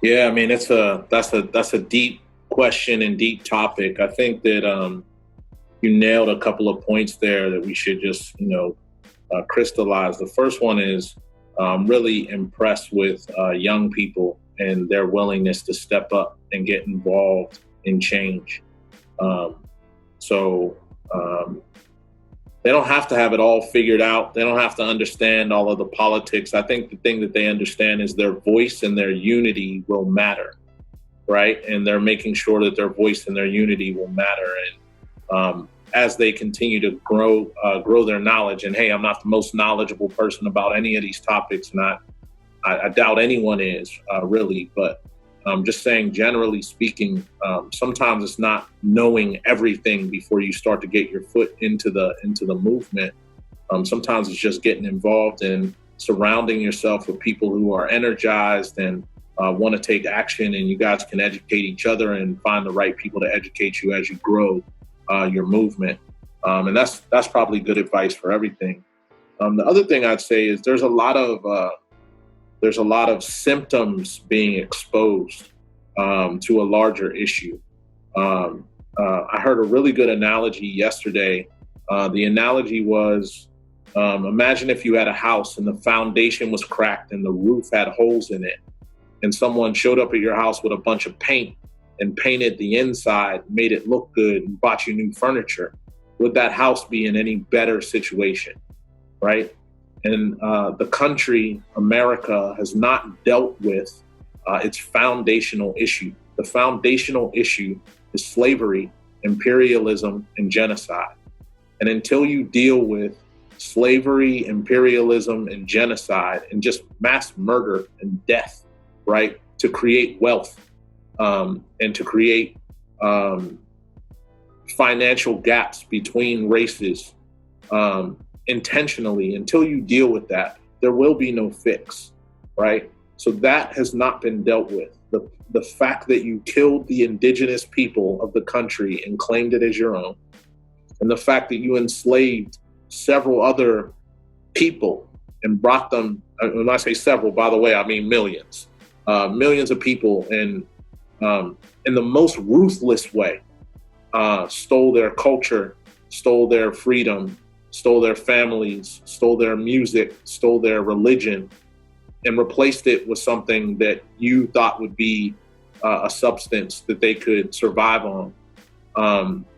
Yeah, I mean, that's a deep question and deep topic. I think that you nailed a couple of points there that we should just crystallize. The first one is really impressed with young people and their willingness to step up and get involved in change. Um, so they don't have to have it all figured out. They don't have to understand all of the politics. I think the thing that they understand is their voice and their unity will matter, right? And they're making sure that their voice and their unity will matter. And as they continue to grow their knowledge, and hey, I'm not the most knowledgeable person about any of these topics, and I doubt anyone is really, but just saying, generally speaking, sometimes it's not knowing everything before you start to get your foot into the movement. Sometimes it's just getting involved and surrounding yourself with people who are energized and want to take action, and you guys can educate each other and find the right people to educate you as you grow your movement. And that's probably good advice for everything. The other thing I'd say is there's a lot of symptoms being exposed to a larger issue. I heard a really good analogy yesterday. The analogy was, imagine if you had a house and the foundation was cracked and the roof had holes in it, and someone showed up at your house with a bunch of paint and painted the inside, made it look good, and bought you new furniture. Would that house be in any better situation, right? And the country, America, has not dealt with its foundational issue. The foundational issue is slavery, imperialism, and genocide. And until you deal with slavery, imperialism, and genocide, and just mass murder and death, right, to create wealth and to create financial gaps between races, intentionally, until you deal with that, there will be no fix, right? So that has not been dealt with. The fact that you killed the indigenous people of the country and claimed it as your own, and the fact that you enslaved several other people and brought them, when I say several, by the way, I mean millions of people, and in the most ruthless way, stole their culture, stole their freedom, stole their families, stole their music, stole their religion, and replaced it with something that you thought would be a substance that they could survive on.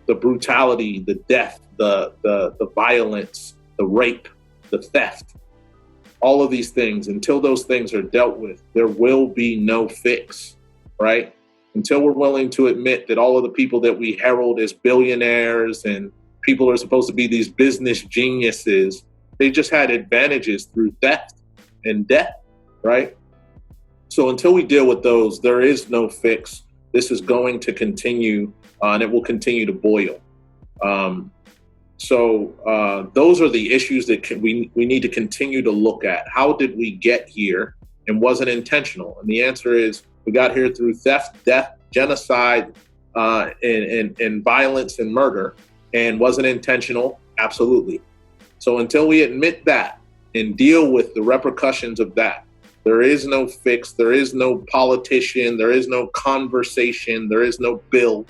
The brutality, the death, the violence, the rape, the theft, all of these things, until those things are dealt with, there will be no fix, right? Until we're willing to admit that all of the people that we herald as billionaires and people are supposed to be these business geniuses, they just had advantages through theft and debt, right? So until we deal with those, there is no fix. This is going to continue, and it will continue to boil. So those are the issues that we need to continue to look at. How did we get here, and was it intentional? And the answer is, we got here through theft, death, genocide, and violence and murder. And was it intentional? Absolutely. So until we admit that and deal with the repercussions of that, there is no fix, there is no politician, there is no conversation, there is no bill,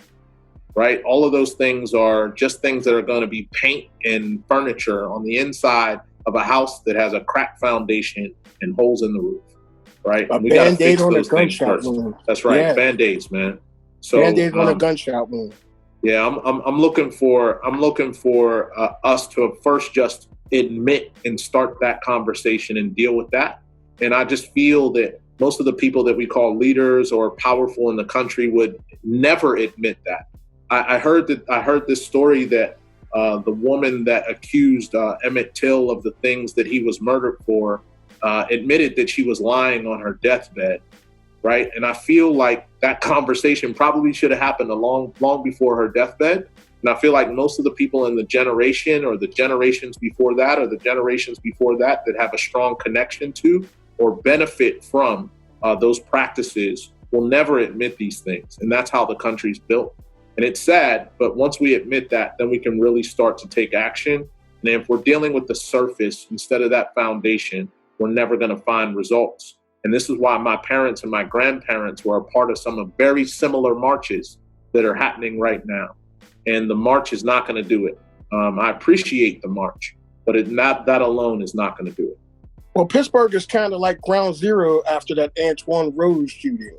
right? All of those things are just things that are going to be paint and furniture on the inside of a house that has a cracked foundation and holes in the roof, right? A we got to fix on those a things gunshot first. wound. That's right, Yeah. Band-Aids, man. So Band-Aids on a gunshot wound. Yeah, I'm looking for us to first just admit and start that conversation and deal with that. And I just feel that most of the people that we call leaders or powerful in the country would never admit that. I heard this story that the woman that accused Emmett Till of the things that he was murdered for admitted that she was lying on her deathbed. Right. And I feel like that conversation probably should have happened long before her deathbed. And I feel like most of the people in the generation or the generations before that or the generations before that that have a strong connection to or benefit from those practices will never admit these things. And that's how the country's built. And it's sad, but once we admit that, then we can really start to take action. And if we're dealing with the surface instead of that foundation, we're never going to find results. And this is why my parents and my grandparents were a part of some of very similar marches that are happening right now. And the march is not going to do it. I appreciate the march, but that alone is not going to do it. Well, Pittsburgh is kind of like ground zero after that Antoine Rose shooting.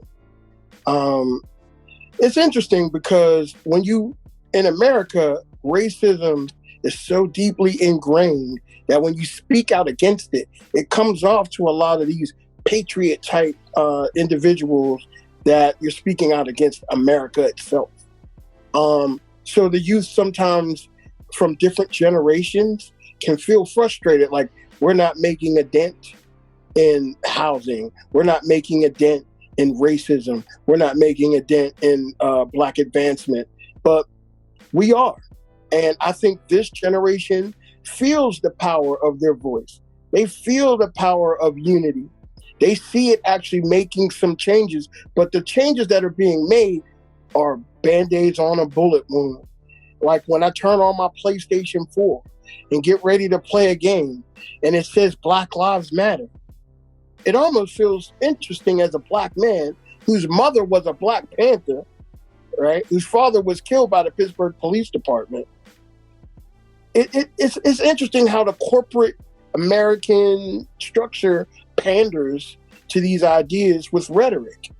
It's interesting because in America, racism is so deeply ingrained that when you speak out against it, it comes off to a lot of these patriot type individuals that you're speaking out against America itself. So the youth sometimes from different generations can feel frustrated, like we're not making a dent in housing. We're not making a dent in racism. We're not making a dent in Black advancement, but we are. And I think this generation feels the power of their voice. They feel the power of unity. They see it actually making some changes, but the changes that are being made are Band-Aids on a bullet wound. Like when I turn on my PlayStation 4 and get ready to play a game and it says Black Lives Matter, it almost feels interesting as a Black man whose mother was a Black Panther, right? Whose father was killed by the Pittsburgh Police Department. It's interesting how the corporate American structure panders to these ideas with rhetoric.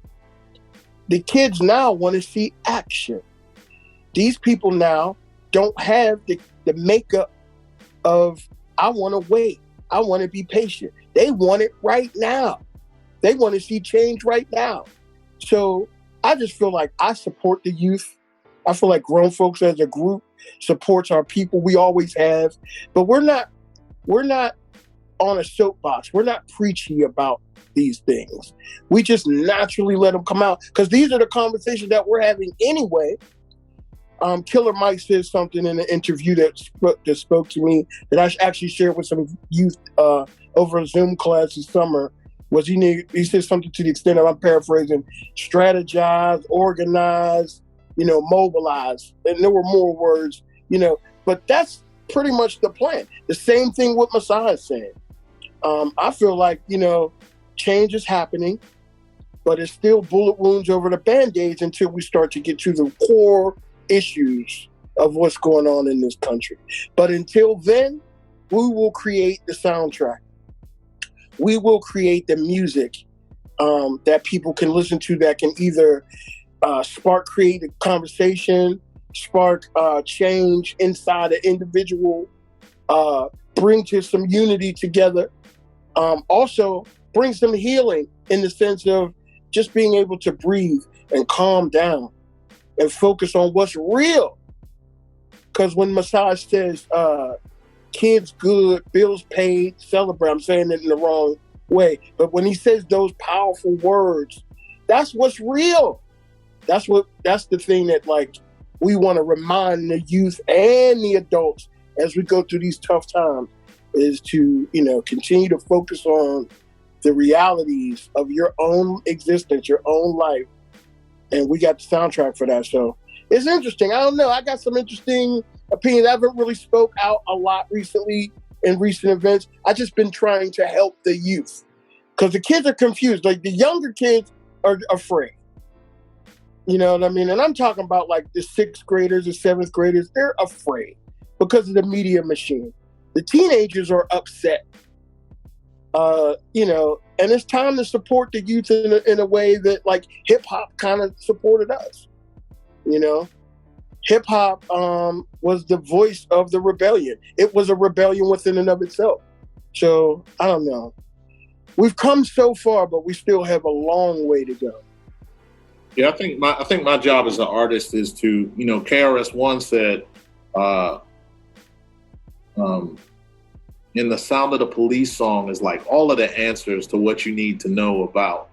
The kids now want to see action. These people now don't have the makeup of, I want to wait. I want to be patient. They want it right now. They want to see change right now. So I just feel like I support the youth. I feel like Grown Folks as a group supports our people. We always have, but we're not on a soapbox. We're not preachy about these things. We just naturally let them come out because these are the conversations that we're having anyway. Killer Mike said something in an interview that spoke to me that I actually shared with some youth over a Zoom class this summer. He said something to the extent of, I'm paraphrasing, strategize, organize, mobilize. And there were more words, but that's pretty much the plan. The same thing what Masai is saying. I feel like, change is happening, but it's still bullet wounds over the Band-Aids until we start to get to the core issues of what's going on in this country. But until then, we will create the soundtrack. We will create the music that people can listen to that can either spark creative conversation, spark change inside an individual, bring to some unity together. Also bring some healing in the sense of just being able to breathe and calm down and focus on what's real. Because when Masai says, kids good, bills paid, celebrate, I'm saying it in the wrong way. But when he says those powerful words, that's what's real. That's the thing that we want to remind the youth and the adults as we go through these tough times is to, continue to focus on the realities of your own existence, your own life. And we got the soundtrack for that. So it's interesting. I don't know. I got some interesting opinions. I haven't really spoke out a lot recently in recent events. I just been trying to help the youth because the kids are confused. Like the younger kids are afraid. You know what I mean? And I'm talking about the 6th graders, the 7th graders. They're afraid because of the media machine. The teenagers are upset. And it's time to support the youth in a way that hip hop kind of supported us. Hip hop was the voice of the rebellion. It was a rebellion within and of itself. So I don't know. We've come so far, but we still have a long way to go. Yeah, I think my job as an artist is to, KRS-One said, in the Sound of the Police song is all of the answers to what you need to know about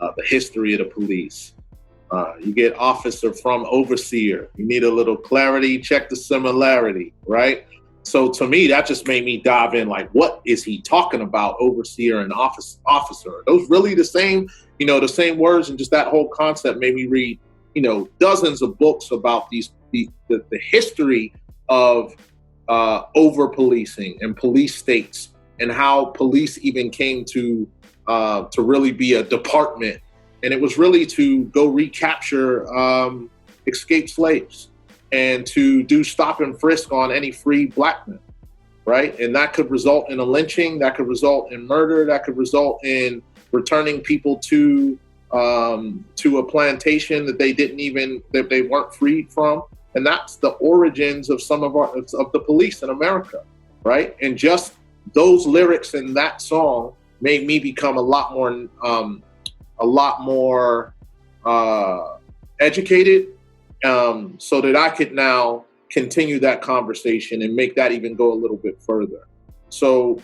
the history of the police. You get officer from overseer. You need a little clarity, check the similarity, right? So to me, that just made me dive in, what is he talking about, overseer and officer? Are those really the same, the same words? And just that whole concept made me read, dozens of books about the history of over-policing and police states and how police even came to really be a department. And it was really to go recapture escaped slaves and to do stop and frisk on any free black men, right? And that could result in a lynching, that could result in murder, that could result in returning people to a plantation that they weren't freed from. And that's the origins of some of the police in America, right? And just those lyrics in that song made me become a lot more educated, so that I could now continue that conversation and make that even go a little bit further. So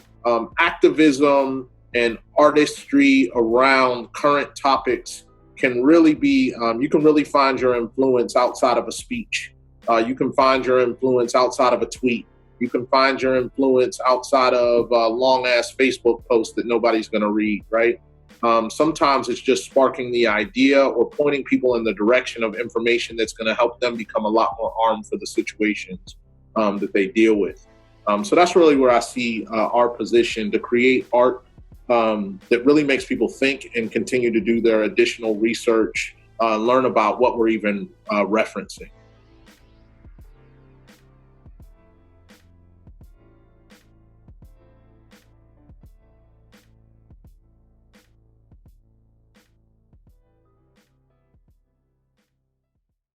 activism and artistry around current topics can really be, you can really find your influence outside of a speech. You can find your influence outside of a tweet. You can find your influence outside of a long-ass Facebook post that nobody's going to read, right? Sometimes it's just sparking the idea or pointing people in the direction of information that's going to help them become a lot more armed for the situations that they deal with. So that's really where I see our position, to create art that really makes people think and continue to do their additional research, learn about what we're even referencing.